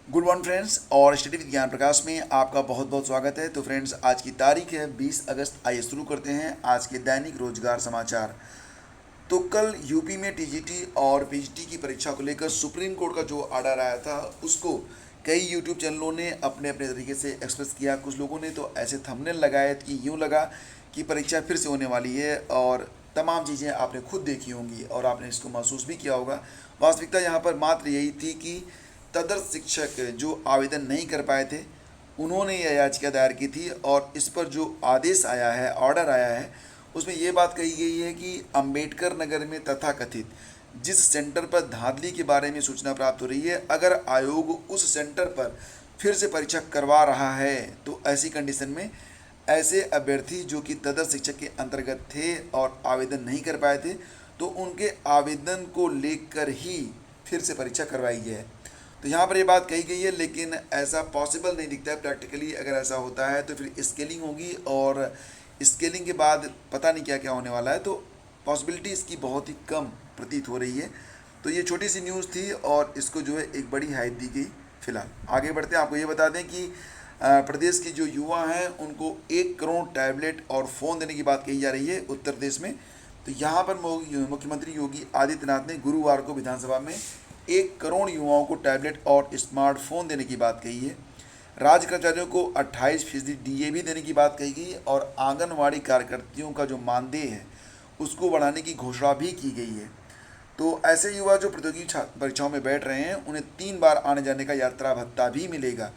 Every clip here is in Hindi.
गुड मॉर्निंग फ्रेंड्स और स्टडी विद ज्ञान प्रकाश में आपका बहुत बहुत स्वागत है। तो फ्रेंड्स, आज की तारीख है 20 अगस्त। आइए शुरू करते हैं आज के दैनिक रोजगार समाचार। तो कल यूपी में टीजीटी और पीजीटी की परीक्षा को लेकर सुप्रीम कोर्ट का जो आर्डर आया था उसको कई यूट्यूब चैनलों ने अपने अपने तरीके से एक्सप्रेस किया। कुछ लोगों ने तो ऐसे थंबनेल लगाए कि यूँ लगा कि परीक्षा फिर से होने वाली है, और तमाम चीज़ें आपने खुद देखी होंगी और आपने इसको महसूस भी किया होगा। वास्तविकता यहाँ पर मात्र यही थी कि तदर्थ शिक्षक जो आवेदन नहीं कर पाए थे उन्होंने यह याचिका दायर की थी, और इस पर जो आदेश आया है, ऑर्डर आया है, उसमें ये बात कही गई है कि अंबेडकर नगर में तथाकथित जिस सेंटर पर धांधली के बारे में सूचना प्राप्त हो रही है, अगर आयोग उस सेंटर पर फिर से परीक्षा करवा रहा है तो ऐसी कंडीशन में ऐसे अभ्यर्थी जो कि तदर्थ शिक्षक के अंतर्गत थे और आवेदन नहीं कर पाए थे, तो उनके आवेदन को लेकर ही फिर से परीक्षा करवाई जाए। तो यहाँ पर ये बात कही गई है, लेकिन ऐसा पॉसिबल नहीं दिखता है प्रैक्टिकली। अगर ऐसा होता है तो फिर स्केलिंग होगी, और स्केलिंग के बाद पता नहीं क्या क्या होने वाला है। तो पॉसिबिलिटी इसकी बहुत ही कम प्रतीत हो रही है। तो ये छोटी सी न्यूज़ थी और इसको जो है एक बड़ी हाइप दी गई। फिलहाल आगे बढ़ते हैं। आपको ये बता दें कि प्रदेश के जो युवा हैं उनको 1 करोड़ टैबलेट और फ़ोन देने की बात कही जा रही है उत्तर प्रदेश में। तो यहाँ पर मुख्यमंत्री योगी आदित्यनाथ ने गुरुवार को विधानसभा में 1 करोड़ युवाओं को टैबलेट और स्मार्टफोन देने की बात कही है। राज्य कर्मचारियों को 28% डीए भी देने की बात कही गई, और आंगनवाड़ी कार्यकर्तियों का जो मानदेय है उसको बढ़ाने की घोषणा भी की गई है। तो ऐसे युवा जो प्रतियोगी परीक्षाओं में बैठ रहे हैं उन्हें 3 बार आने जाने का यात्रा भत्ता भी मिलेगा,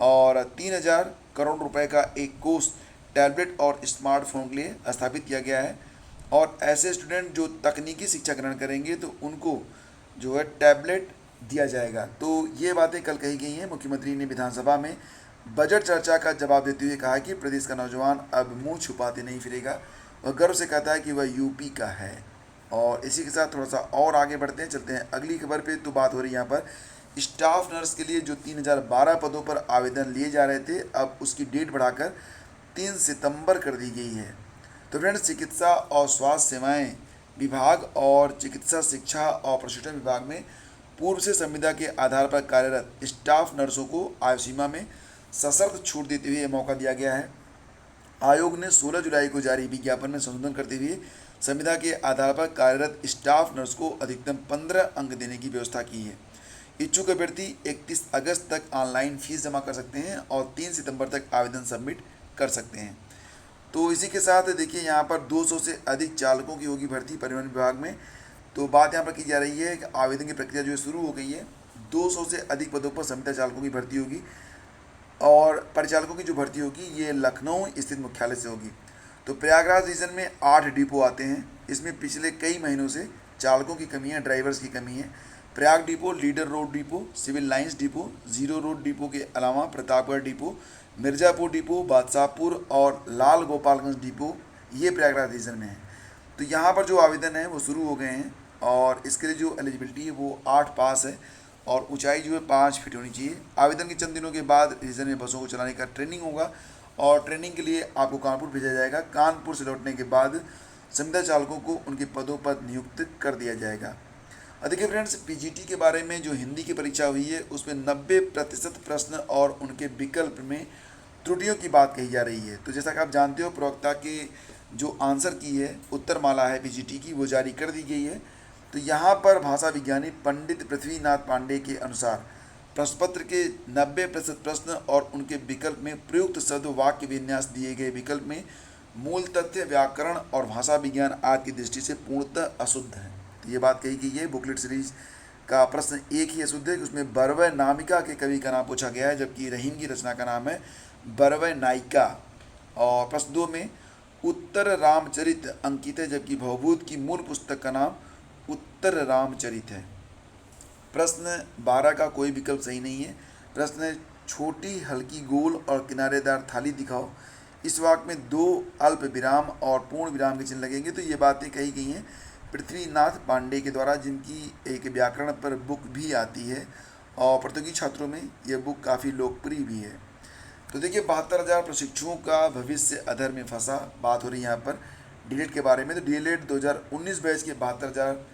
और 3,000 करोड़ रुपए का एक कोष टैबलेट और स्मार्टफोन के लिए स्थापित किया गया है। और ऐसे स्टूडेंट जो तकनीकी शिक्षा ग्रहण करेंगे तो उनको जो है टैबलेट दिया जाएगा। तो ये बातें कल कही गई हैं। मुख्यमंत्री ने विधानसभा में बजट चर्चा का जवाब देते हुए कहा कि प्रदेश का नौजवान अब मुंह छुपाते नहीं फिरेगा, वह गर्व से कहता है कि वह यूपी का है। और इसी के साथ थोड़ा सा और आगे बढ़ते हैं, चलते हैं अगली खबर पे। तो बात हो रही है यहाँ पर स्टाफ नर्स के लिए जो 3012 पदों पर आवेदन लिए जा रहे थे, अब उसकी डेट बढ़ाकर 3 सितंबर कर दी गई है। तो फ्रेंड्स, चिकित्सा और स्वास्थ्य सेवाएं विभाग और चिकित्सा शिक्षा और प्रशिक्षण विभाग में पूर्व से संविदा के आधार पर कार्यरत स्टाफ नर्सों को आयु सीमा में सशर्त छूट देते हुए मौका दिया गया है। आयोग ने 16 जुलाई को जारी विज्ञापन में संशोधन करते हुए संविदा के आधार पर कार्यरत स्टाफ नर्स को अधिकतम 15 अंक देने की व्यवस्था की है। इच्छुक अभ्यर्थी 31 अगस्त तक ऑनलाइन फीस जमा कर सकते हैं और 3 सितंबर तक आवेदन सबमिट कर सकते हैं। तो इसी के साथ देखिए यहाँ पर 200 से अधिक चालकों की होगी भर्ती परिवहन विभाग में। तो बात यहाँ पर की जा रही है कि आवेदन की प्रक्रिया जो है शुरू हो गई है। 200 से अधिक पदों पर संविदा चालकों की भर्ती होगी, और परिचालकों की जो भर्ती होगी ये लखनऊ स्थित मुख्यालय से होगी। तो प्रयागराज रीजन में 8 डिपो आते हैं। इसमें पिछले कई महीनों से चालकों की कमी है, ड्राइवर्स की कमी है। Prayag depot, leader road depot, civil lines depot, zero road depot के अलावा प्रतापगढ़ डिपो, मिर्ज़ापुर डिपो, बादशाहपुर और लाल गोपालगंज डिपो ये प्रयागराज रीजन में है। तो यहाँ पर जो आवेदन है वो शुरू हो गए हैं, और इसके लिए जो एलिजिबिलिटी है वो 8 पास है, और ऊंचाई जो है 5 फीट होनी चाहिए। आवेदन के चंद दिनों के बाद रीजन में बसों को चलाने का ट्रेनिंग होगा, और ट्रेनिंग के लिए आपको कानपुर भेजा जाएगा। कानपुर से लौटने के बाद संविदा चालकों को उनके पदों पर नियुक्त कर दिया जाएगा। देखिए फ्रेंड्स, पीजीटी के बारे में जो हिंदी की परीक्षा हुई है उसमें 90% प्रश्न और उनके विकल्प में त्रुटियों की बात कही जा रही है। तो जैसा कि आप जानते हो, प्रवक्ता के जो आंसर की है उत्तरमाला है पीजीटी की, वो जारी कर दी गई है। तो यहाँ पर भाषा विज्ञानी पंडित पृथ्वीनाथ पांडे के अनुसार प्रश्न पत्र के 90% प्रश्न और उनके विकल्प में प्रयुक्त शब्द वाक्य विन्यास दिए गए विकल्प में मूल तथ्य, व्याकरण और भाषा विज्ञान आदि की दृष्टि से पूर्णतः अशुद्ध है। तो ये बात कही गई है। बुकलेट सीरीज का प्रश्न एक ही अशुद्ध है कि उसमें बरवय नामिका के कवि का नाम पूछा गया है, जबकि रहीम की रचना का नाम है बरवय नायिका। और प्रश्न 2 में उत्तर रामचरित अंकित है, जबकि भवभूत की मूल पुस्तक का नाम उत्तर रामचरित है। प्रश्न 12 का कोई विकल्प सही नहीं है। प्रश्न है, छोटी हल्की गोल और किनारेदार थाली दिखाओ। इस वाक्य में 2 अल्प विराम और पूर्ण विराम के चिन्ह लगेंगे। तो ये बातें कही गई हैं पृथ्वीनाथ पांडे के द्वारा, जिनकी एक व्याकरण पर बुक भी आती है, और प्रतियोगी छात्रों में यह बुक काफ़ी लोकप्रिय भी है। तो देखिए, 72,000 प्रशिक्षुओं का भविष्य अधर में फंसा। बात हो रही है यहाँ पर डीएलएड के बारे में। तो डीएलएड 2019 बैच के 72,000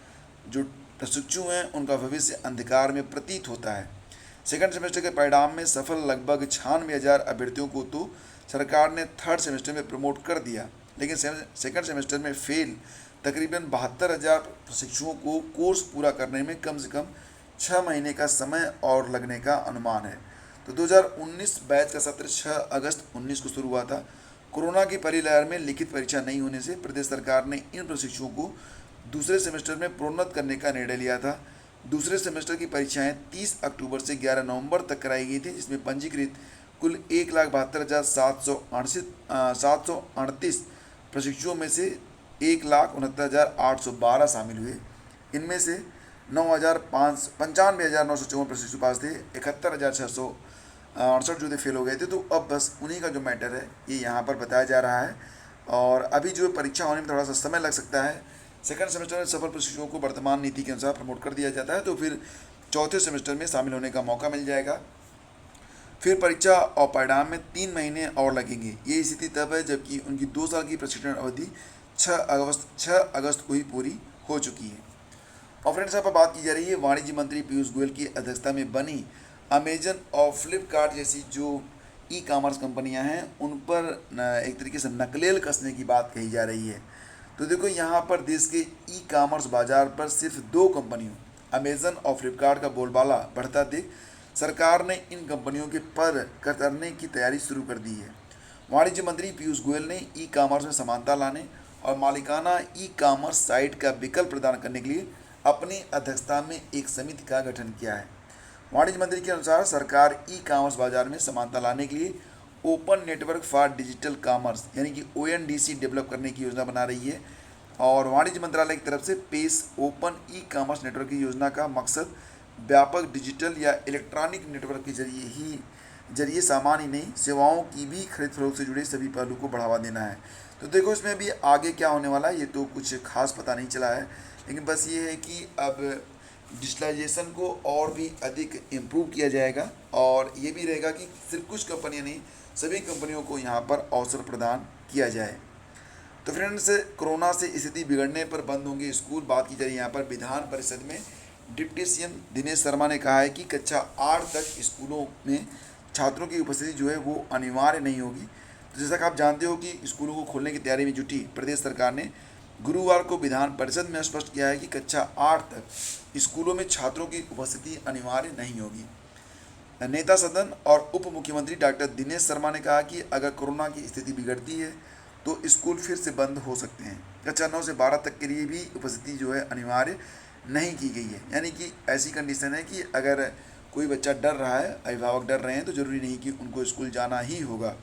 जो प्रशिक्षु हैं उनका भविष्य अंधकार में प्रतीत होता है। सेकंड सेमेस्टर के परिणाम में सफल लगभग 96,000 अभ्यर्थियों को तो सरकार ने थर्ड सेमेस्टर में प्रमोट कर दिया, लेकिन सेकंड सेमेस्टर में फेल तकरीबन 72,000 प्रशिक्षुओं को कोर्स पूरा करने में कम से कम 6 महीने का समय और लगने का अनुमान है। तो 2019 बैच का सत्र 6 अगस्त 19 को शुरू हुआ था। कोरोना की पहली लहर में लिखित परीक्षा नहीं होने से प्रदेश सरकार ने इन प्रशिक्षुओं को दूसरे सेमेस्टर में प्रोन्नत करने का निर्णय लिया था। दूसरे सेमेस्टर की परीक्षाएं 30 अक्टूबर से 11 नवंबर तक कराई गई थी, जिसमें पंजीकृत कुल 1,72,738 प्रशिक्षुओं में से 1,69,812 शामिल हुए। इनमें से 95,954 प्रशिक्षु पास थे, 71,668 जो थे फेल हो गए थे। तो अब बस उन्हीं का जो मैटर है ये यहाँ पर बताया जा रहा है, और अभी जो परीक्षा होने में थोड़ा सा समय लग सकता है। सेकंड सेमेस्टर में सफल प्रशिक्षुओं को वर्तमान नीति के अनुसार प्रमोट कर दिया जाता है, तो फिर चौथे सेमेस्टर में शामिल होने का मौका मिल जाएगा। फिर परीक्षा और परिणाम में 3 महीने और लगेंगे। ये स्थिति तब है जबकि उनकी 2 साल की प्रशिक्षण अवधि 6 अगस्त को ही पूरी हो चुकी है। और फ्रेंड्स, यहाँ पर बात की जा रही है वाणिज्य मंत्री पीयूष गोयल की अध्यक्षता में बनी अमेजन और फ्लिपकार्ट जैसी जो ई कॉमर्स कंपनियां हैं उन पर एक तरीके से नकलेल कसने की बात कही जा रही है। तो देखो, यहाँ पर देश के ई कॉमर्स बाजार पर सिर्फ 2 कंपनियों अमेजन और फ्लिपकार्ट का बोलबाला बढ़ता देख सरकार ने इन कंपनियों के पर कतरने की तैयारी शुरू कर दी है। वाणिज्य मंत्री पीयूष गोयल ने ई कॉमर्स में समानता लाने और मालिकाना ई कॉमर्स साइट का विकल्प प्रदान करने के लिए अपनी अध्यक्षता में एक समिति का गठन किया है। वाणिज्य मंत्री के अनुसार सरकार ई कॉमर्स बाजार में समानता लाने के लिए open network for digital commerce यानी कि ONDC डेवलप करने की योजना बना रही है। और वाणिज्य मंत्रालय की तरफ से पेश ओपन ई कॉमर्स नेटवर्क की योजना का मकसद व्यापक डिजिटल या इलेक्ट्रॉनिक नेटवर्क के जरिए सामान ही नहीं सेवाओं की भी खरीद फरोख्त से जुड़े सभी पहलू को बढ़ावा देना है। तो देखो, इसमें अभी आगे क्या होने वाला है ये तो कुछ खास पता नहीं चला है, लेकिन बस ये है कि अब डिजिटलाइजेशन को और भी अधिक इम्प्रूव किया जाएगा, और ये भी रहेगा कि सिर्फ कुछ कंपनियां नहीं सभी कंपनियों को यहाँ पर अवसर प्रदान किया जाए। तो फ्रेंड्स, कोरोना से स्थिति बिगड़ने पर बंद होंगे स्कूल। बात की जा रही है यहाँ पर विधान परिषद में डिप्टी सीएम दिनेश शर्मा ने कहा है कि कक्षा 8 तक स्कूलों में छात्रों की उपस्थिति जो है वो अनिवार्य नहीं होगी। तो जैसा कि आप जानते हो कि स्कूलों को खोलने की तैयारी में जुटी प्रदेश सरकार ने गुरुवार को विधान परिषद में स्पष्ट किया है कि कक्षा 8 तक स्कूलों में छात्रों की उपस्थिति अनिवार्य नहीं होगी। नेता सदन और उप मुख्यमंत्री डॉक्टर दिनेश शर्मा ने कहा कि अगर कोरोना की स्थिति बिगड़ती है तो स्कूल फिर से बंद हो सकते हैं। कक्षा 9 से 12 तक के लिए भी उपस्थिति जो है अनिवार्य नहीं की गई है, यानी कि ऐसी कंडीशन है कि अगर कोई बच्चा डर रहा है, अभिभावक डर रहे हैं, तो जरूरी नहीं कि उनको स्कूल जाना ही होगा।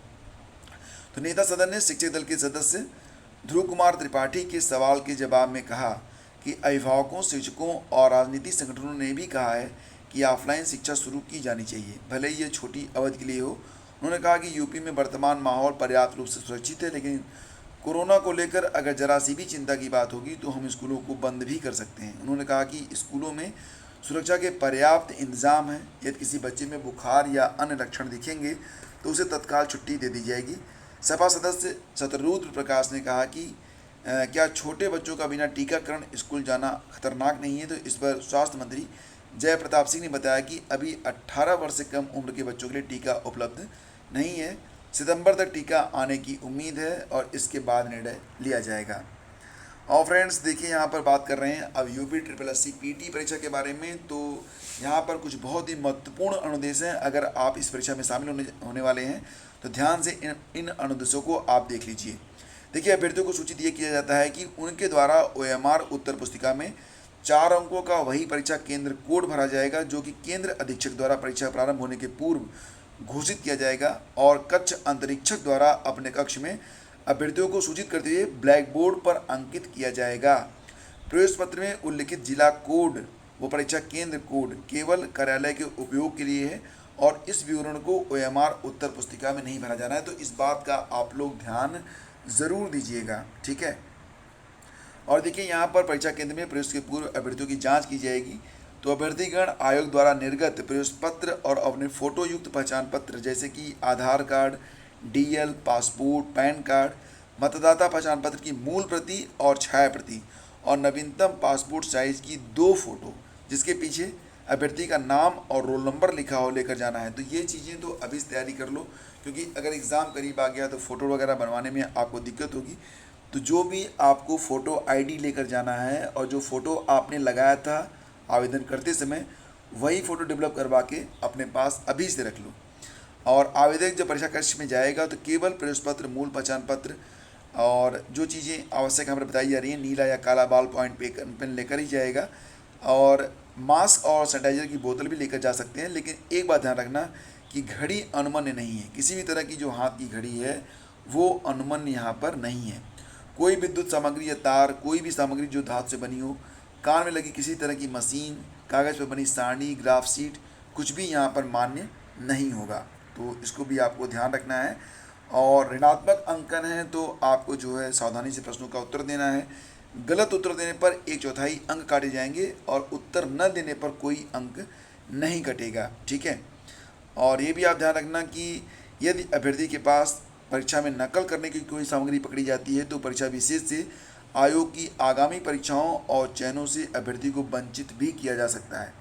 तो नेता सदन ने शिक्षक दल के सदस्य ध्रुव कुमार त्रिपाठी के सवाल के जवाब में कहा कि अभिभावकों, शिक्षकों और राजनीतिक संगठनों ने भी कहा है कि ऑफलाइन शिक्षा शुरू की जानी चाहिए, भले ही ये छोटी अवधि के लिए हो। उन्होंने कहा कि यूपी में वर्तमान माहौल पर्याप्त रूप से सुरक्षित है, लेकिन कोरोना को लेकर अगर जरा सी भी चिंता की बात होगी तो हम स्कूलों को बंद भी कर सकते हैं। उन्होंने कहा कि स्कूलों में सुरक्षा के पर्याप्त इंतजाम है। यदि किसी बच्चे में बुखार या अन्य लक्षण दिखेंगे तो उसे तत्काल छुट्टी दे दी जाएगी। सपा सदस्य शतरुद्र प्रकाश ने कहा कि क्या छोटे बच्चों का बिना टीकाकरण स्कूल जाना खतरनाक नहीं है। तो इस पर स्वास्थ्य मंत्री जय प्रताप सिंह ने बताया कि अभी 18 वर्ष से कम उम्र के बच्चों के लिए टीका उपलब्ध नहीं है। सितंबर तक टीका आने की उम्मीद है और इसके बाद निर्णय लिया जाएगा। और फ्रेंड्स, देखिए यहाँ पर बात कर रहे हैं अब यूपी SSC PT परीक्षा के बारे में। तो यहाँ पर कुछ बहुत ही महत्वपूर्ण अनुदेश हैं। अगर आप इस परीक्षा में शामिल होने वाले हैं तो ध्यान से इन अनुदेशों को आप देख लीजिए। देखिए, अभ्यर्थियों को सूचित ये किया जाता है कि उनके द्वारा OMR उत्तर पुस्तिका में 4 अंकों का वही परीक्षा केंद्र कोड भरा जाएगा जो कि केंद्र अधीक्षक द्वारा परीक्षा प्रारंभ होने के पूर्व घोषित किया जाएगा, और कक्ष अंतरीक्षक द्वारा अपने कक्ष में अभ्यर्थियों को सूचित करते हुए ब्लैक बोर्ड पर अंकित किया जाएगा। प्रवेश पत्र में उल्लिखित जिला कोड व परीक्षा केंद्र कोड केवल कार्यालय के उपयोग के लिए है और इस विवरण को OMR उत्तर पुस्तिका में नहीं भरा जाना है। तो इस बात का आप लोग ध्यान ज़रूर दीजिएगा, ठीक है। और देखिए, यहाँ पर परीक्षा केंद्र में प्रवेश के पूर्व अभ्यर्थियों की जाँच की जाएगी। तो अभ्यर्थीगण आयोग द्वारा निर्गत प्रवेश पत्र और अपने फोटो युक्त पहचान पत्र जैसे कि Aadhaar card, DL, passport, PAN card, मतदाता पहचान पत्र की मूल प्रति और छाया प्रति और नवीनतम पासपोर्ट साइज की 2 फोटो जिसके पीछे अभ्यर्थी का नाम और रोल नंबर लिखा हो लेकर जाना है। तो ये चीज़ें तो अभी से तैयारी कर लो, क्योंकि अगर एग्ज़ाम करीब आ गया तो फ़ोटो वगैरह बनवाने में आपको दिक्कत होगी। तो जो भी आपको फ़ोटो आईडी लेकर जाना है और जो फ़ोटो आपने लगाया था आवेदन करते समय, वही फ़ोटो डेवलप करवा के अपने पास अभी से रख लो। और आवेदक जब परीक्षा कक्ष में जाएगा तो केवल प्रवेश पत्र, मूल पहचान पत्र और जो चीज़ें आवश्यक हमें बताई जा रही हैं, नीला या काला बॉल पॉइंट पेन लेकर ही जाएगा। और मास्क और सैनिटाइजर की बोतल भी लेकर जा सकते हैं, लेकिन एक बात ध्यान रखना कि घड़ी अनुमन्य नहीं है। किसी भी तरह की जो हाथ की घड़ी है वो अनुमन्य यहाँ पर नहीं है। कोई विद्युत सामग्री या तार, कोई भी सामग्री जो धातु से बनी हो, कान में लगी किसी तरह की मशीन, कागज़ पर बनी सारणी, ग्राफ शीट, कुछ भी यहाँ पर मान्य नहीं होगा। तो इसको भी आपको ध्यान रखना है। और ऋणात्मक अंकन है तो आपको जो है सावधानी से प्रश्नों का उत्तर देना है। गलत उत्तर देने पर 1/4 अंक काटे जाएंगे और उत्तर न देने पर कोई अंक नहीं कटेगा, ठीक है। और ये भी आप ध्यान रखना कि यदि अभ्यर्थी के पास परीक्षा में नकल करने की कोई सामग्री पकड़ी जाती है तो परीक्षा विशेष से आयोग की आगामी परीक्षाओं और चयनों से अभ्यर्थी को वंचित भी किया जा सकता है।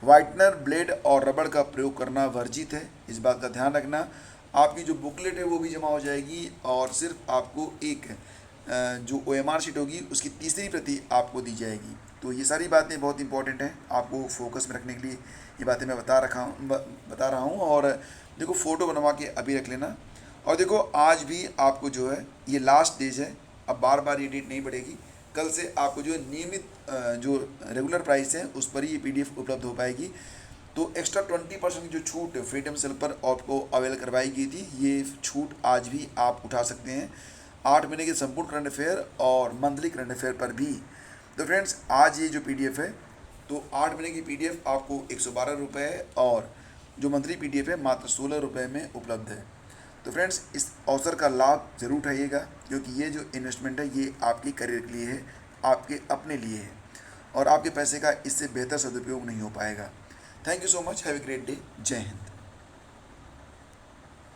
व्हाइटनर, ब्लेड और रबड़ का प्रयोग करना वर्जित है, इस बात का ध्यान रखना। आपकी जो बुकलेट है वो भी जमा हो जाएगी और सिर्फ आपको एक जो OMR शीट होगी उसकी तीसरी प्रति आपको दी जाएगी। तो ये सारी बातें बहुत इंपॉर्टेंट हैं, आपको फोकस में रखने के लिए ये बातें मैं बता रहा हूँ। और देखो फ़ोटो बनवा के अभी रख लेना। और देखो आज भी आपको जो है ये लास्ट डेज है, अब बार बार ये डेट नहीं बढ़ेगी। कल से आपको जो है नियमित जो रेगुलर प्राइस है उस पर ही ये PDF उपलब्ध हो पाएगी। तो एक्स्ट्रा 20% की जो छूट फ्रीडम सेल पर आपको अवेल करवाई गई थी, ये छूट आज भी आप उठा सकते हैं 8 महीने के संपूर्ण करंट अफेयर और मंथली करंट अफेयर पर भी। तो फ्रेंड्स आज ये जो PDF है, तो 8 महीने की PDF आपको 112 रुपये और जो मंथली PDF है मात्र 16 रुपये में उपलब्ध है। तो फ्रेंड्स इस अवसर का लाभ ज़रूर उठाइएगा, क्योंकि ये जो इन्वेस्टमेंट है ये आपके करियर के लिए है, आपके अपने लिए है और आपके पैसे का इससे बेहतर सदुपयोग नहीं हो पाएगा। Thank you so much, have a great day, जय हिंद।